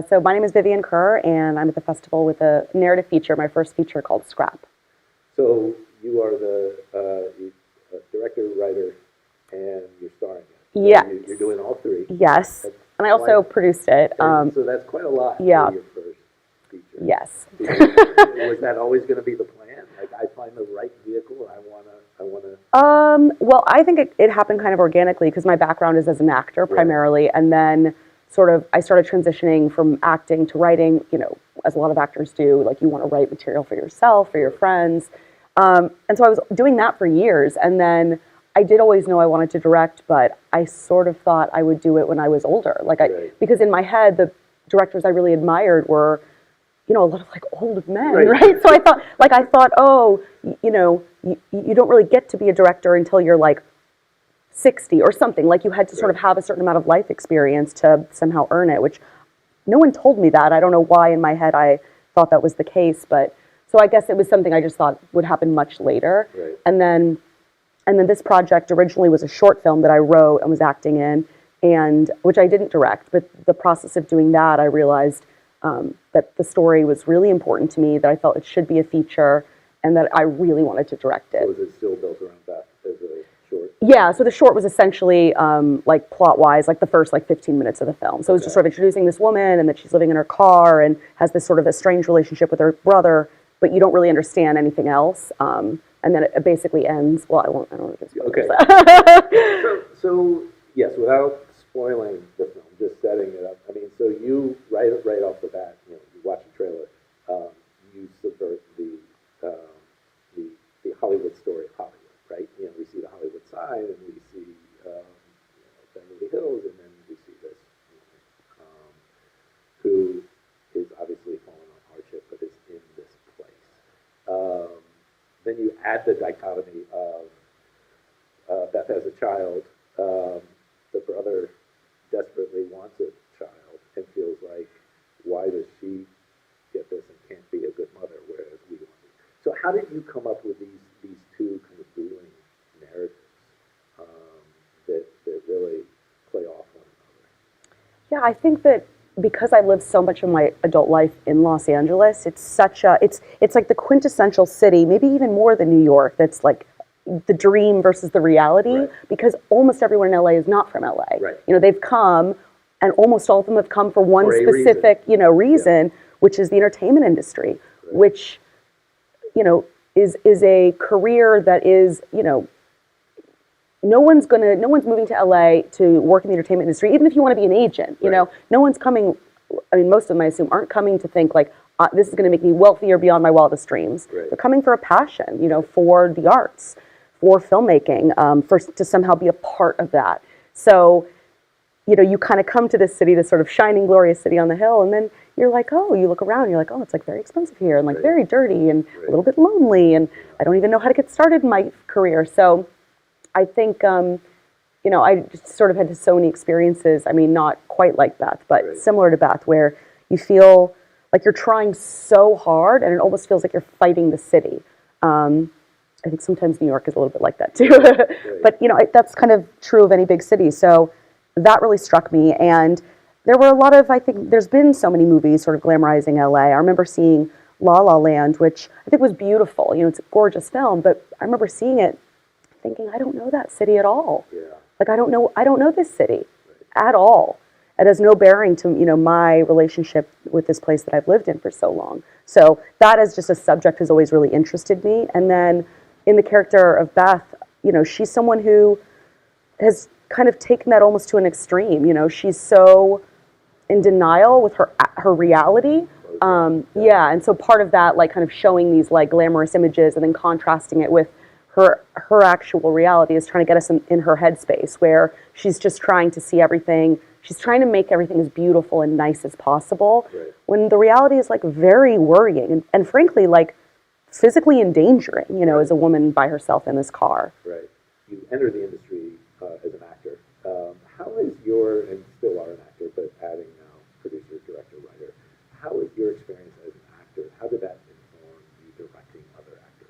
So my name is Vivian Kerr, and I'm at the festival with a narrative feature, my first feature called Scrap. So you are the director, writer, and you're starring it. So Yes. You're doing all three. Yes. And I also produced it. So that's quite a lot for your first feature. Yes. Was that always going to be the plan? Like, I find the right vehicle, I want to. Well, I think it happened kind of organically because my background is as an actor primarily, and then sort of I started transitioning from acting to writing, as a lot of actors do. Like, you want to write material for yourself, for your friends. And so I was doing that for years. And then I did always know I wanted to direct, but I sort of thought I would do it when I was older. Because in my head, the directors I really admired were, a lot of like old men, right? So I thought, oh, you don't really get to be a director until you're like 60 or something. Like, you had to sort of have a certain amount of life experience to somehow earn it, which no one told me that. I don't know why in my head I thought that was the case, but so I guess it was something I just thought would happen much later. Right. And then this project originally was a short film that I wrote and was acting in, and which I didn't direct, but the process of doing that, I realized that the story was really important to me, that I felt it should be a feature, and that I really wanted to direct it. So was it still built around that as a short? Yeah, so the short was essentially, like, plot-wise, like the first 15 minutes of the film. So it was just sort of introducing this woman, and that she's living in her car, and has this sort of estranged relationship with her brother, but you don't really understand anything else. And then it basically ends. Well, I don't want to give spoilers. Okay. so yes, without spoiling the film, just setting it up. I mean, so you right off the bat, you watch the trailer, you subvert the Hollywood story of Hollywood, right? We see the Hollywood side, and we see Beverly Hills, and then we see this woman, who is obviously falling on hardship, but is in this place. Then you add the dichotomy of Beth as a child. The brother desperately wants a child and feels like, why does she get this and can't be a good mother, whereas we want to? So how did you come up with these two kind of dueling narratives that really play off one another? Yeah, I think that because I lived so much of my adult life in Los Angeles, it's like the quintessential city, maybe even more than New York, that's like the dream versus the reality, because almost everyone in LA is not from LA. Right. They've come, and almost all of them have come for one specific reason, which is the entertainment industry, which is a career that is, no one's moving to LA to work in the entertainment industry, even if you want to be an agent. No one's coming. I mean, most of them, I assume, aren't coming to think like, this is going to make me wealthier beyond my wildest dreams. They're coming for a passion, for the arts, for filmmaking, to somehow be a part of that. So, you kind of come to this city, this sort of shining, glorious city on the hill, and then you're like, oh, you look around, and you're like, oh, it's like very expensive here, and like very dirty, and a little bit lonely, and I don't even know how to get started in my career. So I think, I just sort of had so many experiences, I mean, not quite like Beth, but similar to Beth, where you feel like you're trying so hard, and it almost feels like you're fighting the city. I think sometimes New York is a little bit like that too. But that's kind of true of any big city. So that really struck me. And there were a lot of, I think there's been so many movies sort of glamorizing LA. I remember seeing La La Land, which I think was beautiful. It's a gorgeous film, but I remember seeing it thinking, I don't know that city at all. Yeah. Like, I don't know this city at all. It has no bearing to, my relationship with this place that I've lived in for so long. So that as just a subject has always really interested me. And then in the character of Beth, she's someone who has kind of taken that almost to an extreme. She's so in denial with her reality. And so part of that, like, kind of showing these like glamorous images and then contrasting it with her actual reality is trying to get us in her headspace, where she's just trying to see everything. She's trying to make everything as beautiful and nice as possible, when the reality is like very worrying and frankly like physically endangering, as a woman by herself in this car. Right. You entered the industry as an actor. How is and still are an actor, but adding now producer, director, writer, how is your experience as an actor? How did that inform you directing other actors?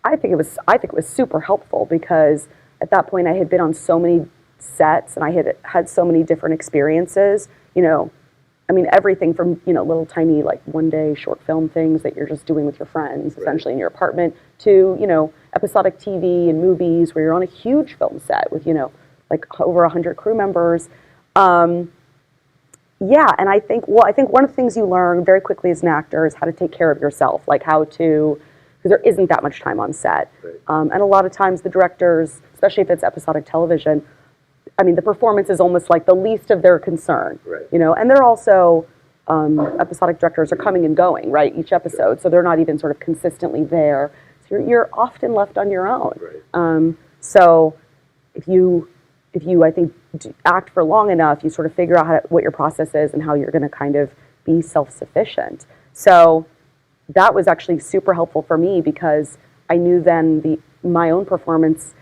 I think it was super helpful, because at that point I had been on so many sets and I had so many different experiences, I mean, everything from, little tiny, like, one-day short film things that you're just doing with your friends, essentially, in your apartment, to, episodic TV and movies where you're on a huge film set with, like, over 100 crew members. Yeah, and I think one of the things you learn very quickly as an actor is how to take care of yourself, like how to, because there isn't that much time on set. And a lot of times the directors, especially if it's episodic television, I mean, the performance is almost like the least of their concern, and they're also, episodic directors are coming and going, right, each episode, so they're not even sort of consistently there. So you're often left on your own. So if you, I think, act for long enough, you sort of figure out what your process is and how you're going to kind of be self-sufficient. So that was actually super helpful for me because I knew then my own performance,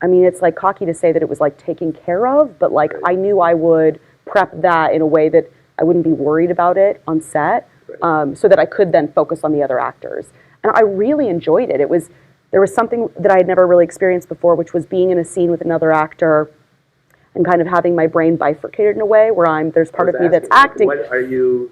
I mean, it's like cocky to say that it was like taken care of, but like I knew I would prep that in a way that I wouldn't be worried about it on set, so that I could then focus on the other actors. And I really enjoyed it. There was something that I had never really experienced before, which was being in a scene with another actor and kind of having my brain bifurcated in a way where there's part of me that's acting. Are you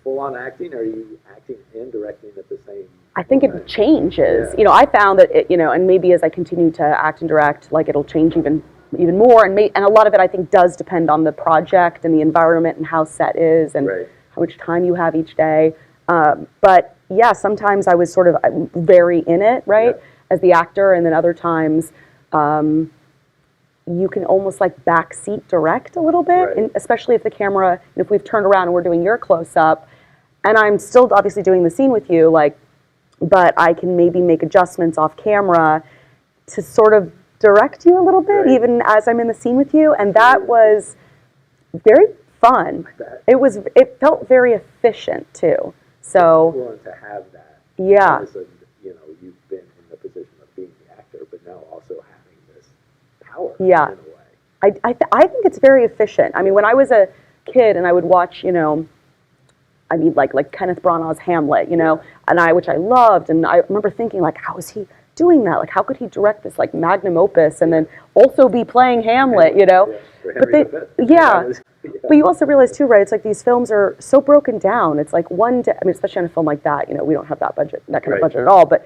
full on acting, or are you acting and directing at the same time? I think it changes. I found that and maybe as I continue to act and direct, like it'll change even more. And a lot of it I think does depend on the project and the environment and how set is and how much time you have each day. But yeah, sometimes I was sort of very in it, as the actor, and then other times you can almost like backseat direct a little bit, and especially if the camera, if we've turned around and we're doing your close-up, and I'm still obviously doing the scene with you, but I can maybe make adjustments off camera to sort of direct you a little bit, even as I'm in the scene with you, and that was very fun. It felt very efficient too. So it's to have that. Yeah. Because you've been in the position of being the actor, but now also having this power. Yeah. In a way. I think it's very efficient. I mean, when I was a kid and I would watch, like Kenneth Branagh's Hamlet, which I loved, and I remember thinking, like, how is he doing that? Like, how could he direct this like magnum opus and then also be playing Hamlet, But you also realize too, right? It's like these films are so broken down. It's like one day, I mean, especially on a film like that, we don't have that kind of budget at all, but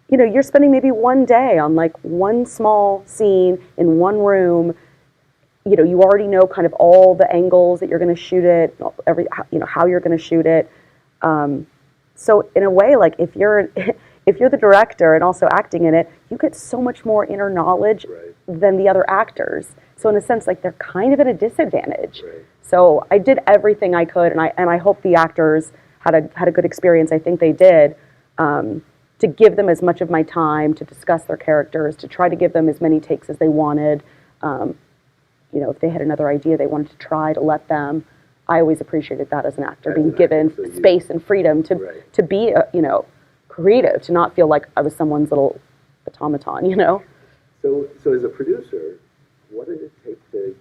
you're spending maybe one day on like one small scene in one room. You already know kind of all the angles that you're going to shoot it, how you're going to shoot it. So in a way, like if you're the director and also acting in it, you get so much more inner knowledge than the other actors. So in a sense, like they're kind of at a disadvantage. So I did everything I could, and I hope the actors had a good experience. I think they did. To give them as much of my time to discuss their characters, to try to give them as many takes as they wanted. If they had another idea they wanted to try, to let them. I always appreciated that as an actor, being given space and freedom to be, creative, to not feel like I was someone's little automaton, So as a producer, what did it take to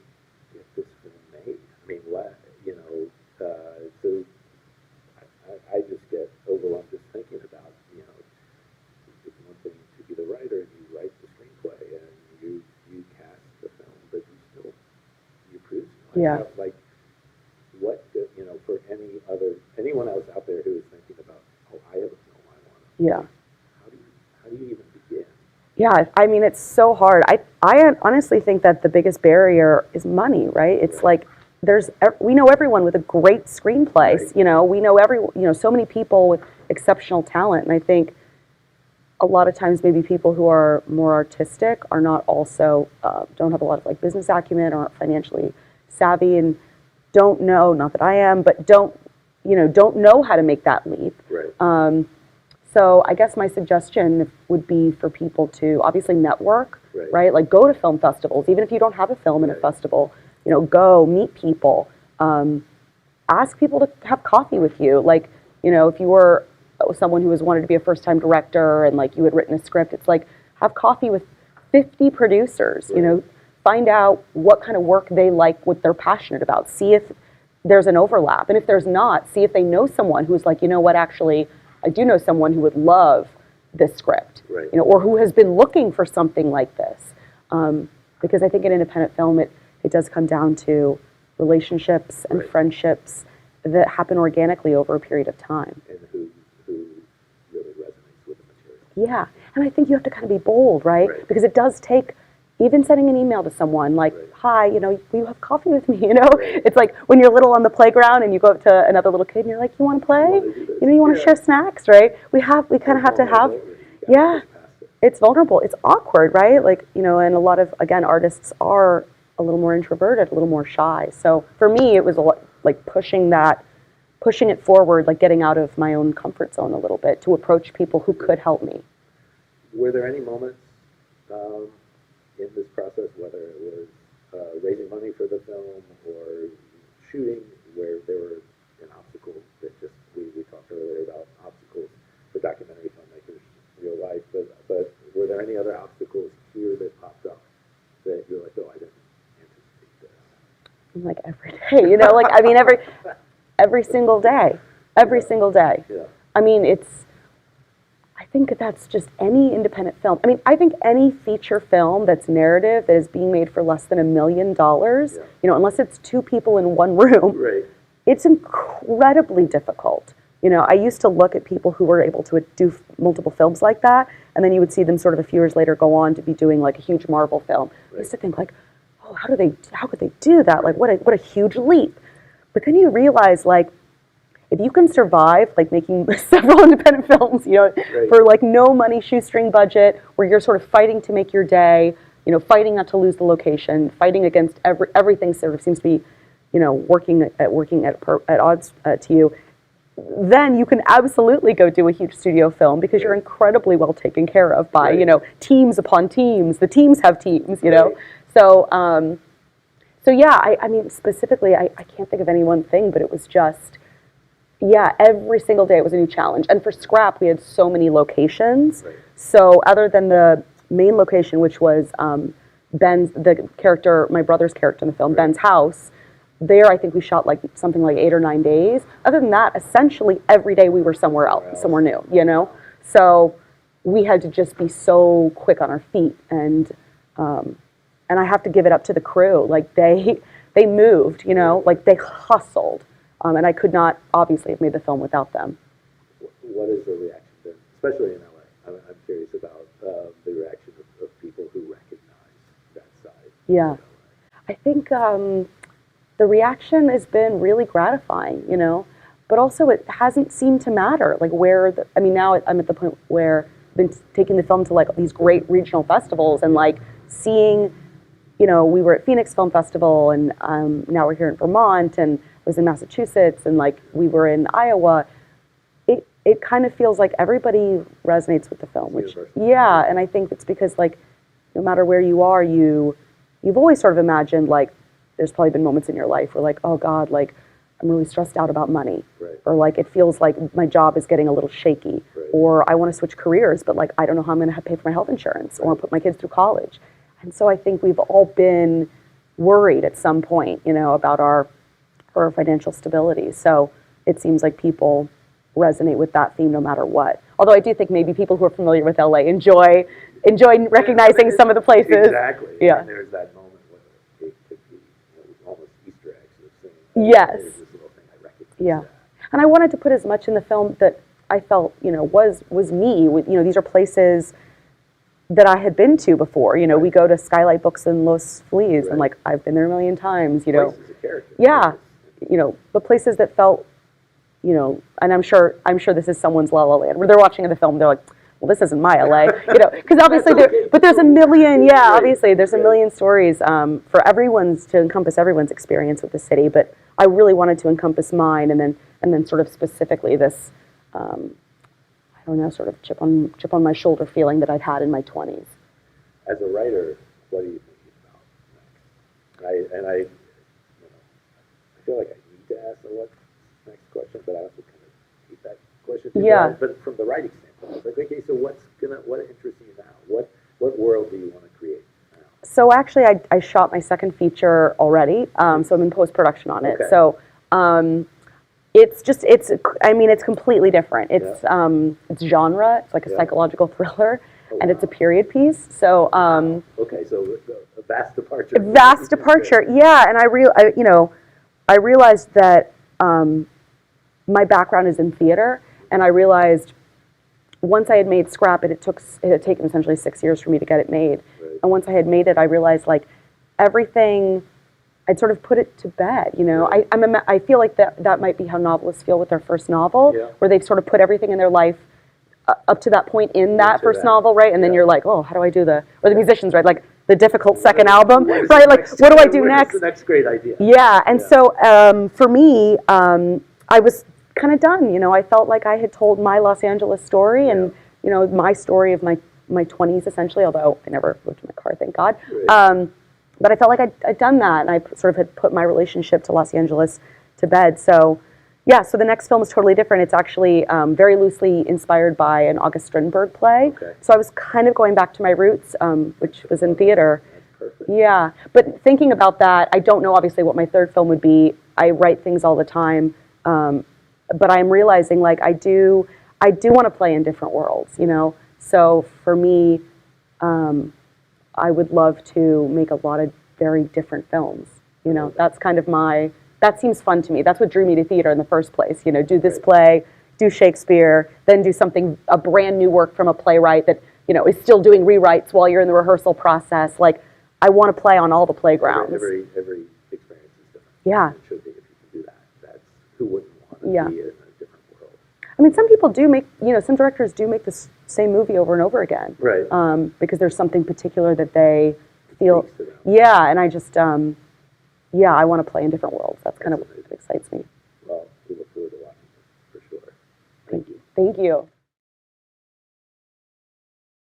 get this film made? I mean, so I just get overwhelmed just thinking about, it's one thing to be the writer and you write the screenplay and you cast the film, but you produce it. What, for anyone else out there who is thinking about, I have a film I want to. Yeah. How do you even begin? Yeah, I mean, it's so hard. I honestly think that the biggest barrier is money, right? It's like we know everyone with a great screenplay. We know so many people with exceptional talent, and I think a lot of times maybe people who are more artistic are not also don't have a lot of like business acumen or aren't financially savvy and don't know, not that I am, but don't know how to make that leap. So I guess my suggestion would be for people to obviously network, right? Like go to film festivals, even if you don't have a film in a festival, go meet people, ask people to have coffee with you. Like, if you were someone who wanted to be a first-time director and like you had written a script, it's like have coffee with 50 producers, find out what kind of work they like, what they're passionate about, see if there's an overlap. And if there's not, see if they know someone who's like, actually, I do know someone who would love this script, or who has been looking for something like this. Because I think in independent film, it does come down to relationships and friendships that happen organically over a period of time. And who really resonates with the material. Yeah, and I think you have to kind of be bold, right? Right. Because it does take, even sending an email to someone like, Right. hi, will you have coffee with me, you know? Right. It's like when you're little on the playground and you go up to another little kid and you're like, you want to play? wanna do this. You want to Yeah. share snacks, right? We kind of have to have, yeah, it's vulnerable. It's awkward, right? Like, and a lot of, again, artists are a little more introverted, a little more shy. So for me, it was a lot like pushing it forward, like getting out of my own comfort zone a little bit to approach people who could help me. Were there any moments in this process, whether it was raising money for the film or shooting, where there were an obstacle that just, we talked earlier about obstacles for documentary filmmakers in real life, but were there any other obstacles here that popped up that you're like, oh, I didn't anticipate this? Like every day, like, I mean, every single day, every single day. Yeah. I mean, I think that's just any independent film. I mean, I think any feature film that's narrative that is being made for less than $1 million, unless it's two people in one room, Right. it's incredibly difficult. I used to look at people who were able to do multiple films like that, and then you would see them sort of a few years later go on to be doing like a huge Marvel film. Right. I used to think like, oh, how could they do that? Like, what a huge leap. But then you realize, like, if you can survive, like, making several independent films, Right. for, like, no money, shoestring budget, where you're sort of fighting to make your day, fighting not to lose the location, fighting against everything sort of seems to be, working at odds to you, then you can absolutely go do a huge studio film because you're incredibly well taken care of by, Right. Teams upon teams. The teams have teams, Right. So yeah, I mean, specifically, I can't think of any one thing, but it was just, yeah, every single day it was a new challenge. And for Scrap, we had so many locations. Right. So other than the main location, which was the character, my brother's character in the film, Right. Ben's house, there I think we shot like something like 8 or 9 days. Other than that, essentially every day we were somewhere else, somewhere new, So we had to just be so quick on our feet, and I have to give it up to the crew. Like they moved, like they hustled, and I could not obviously have made the film without them. What is the reaction been, especially in LA? I'm curious about the reaction of people who recognize that side. Yeah, I think the reaction has been really gratifying, but also it hasn't seemed to matter. Like now I'm at the point where I've been taking the film to like these great regional festivals and like seeing. We were at Phoenix Film Festival, and now we're here in Vermont, and I was in Massachusetts, and like we were in Iowa. It kind of feels like everybody resonates with the film, which yeah, and I think it's because like no matter where you are, you've always sort of imagined like there's probably been moments in your life where like, oh God, like I'm really stressed out about money, right. Or like it feels like my job is getting a little shaky, right. Or I want to switch careers, but like I don't know how I'm going to pay for my health insurance, right. Or put my kids through college. And so I think we've all been worried at some point, about our financial stability. So it seems like people resonate with that theme no matter what. Although I do think maybe people who are familiar with LA enjoy recognizing some of the places. Exactly. Yeah. And there's that moment where it could be almost Easter eggs of saying, yes. There's this little thing I recognize. Yeah. That. And I wanted to put as much in the film that I felt, was me. These are places that I had been to before. Right. We go to Skylight Books in Los Feliz, right. And like I've been there a million times. Places of character. Yeah, the places that felt, and I'm sure this is someone's La La Land. Where they're watching the film, they're like, well, this isn't my LA, because obviously but there's a million. Yeah, obviously there's a million stories for to encompass everyone's experience with the city. But I really wanted to encompass mine, and then sort of specifically this. I don't know, sort of chip on my shoulder feeling that I'd had in my 20s. As a writer, what are you thinking about next? I feel like I need to ask the what's next question, but I also kind of hate that question too. Yeah. But from the writing standpoint, like, okay, so what interests you now? What world do you want to create now? So actually, I shot my second feature already. So I'm in post-production on it. Okay. So. It's completely different. It's genre. It's like a psychological thriller, and it's a period piece. So okay, so a vast departure. Yeah, and I realized that my background is in theater, and I realized once I had made Scrap, it had taken essentially 6 years for me to get it made. Right. And once I had made it, I realized like everything, I'd sort of put it to bed. You know, Right. I feel like that might be how novelists feel with their first novel, Yeah. where they've sort of put everything in their life up to that point in that Into first that. novel, right? And then Yeah. you're like, oh, how do I do or the musicians, right? Like the difficult second What is- album, what is right? the Like, next- what do I do what is next? the next great idea? Yeah, and Yeah. so for me, I was kind of done. You know, I felt like I had told my Los Angeles story, and you know, my story of my 20s essentially. Although I never lived in my car, thank God. Right. But I felt like I'd done that, and I sort of had put my relationship to Los Angeles to bed. So, yeah. So the next film is totally different. It's actually very loosely inspired by an August Strindberg play. Okay. So I was kind of going back to my roots, which was in theater. That's perfect. Yeah, but thinking about that, I don't know obviously what my third film would be. I write things all the time, but I'm realizing like I do want to play in different worlds, you know. So for me, I would love to make a lot of very different films. You know, that's kind of that seems fun to me. That's what drew me to theater in the first place. You know, do this play, do Shakespeare, then do a brand new work from a playwright that, you know, is still doing rewrites while you're in the rehearsal process. Like, I want to play on all the playgrounds. Every experience is different. Yeah. It should be if you can do that. That's who wouldn't want to Yeah. be in a different world. I mean, some people do make, you know, some directors do make the same movie over and over again. Right. Because there's something particular that they feel. Speaks to them. Yeah, and I just, yeah, I want to play in different worlds. That's kind of what excites me. Well, we look forward to watching it for sure. Thank you. Thank you.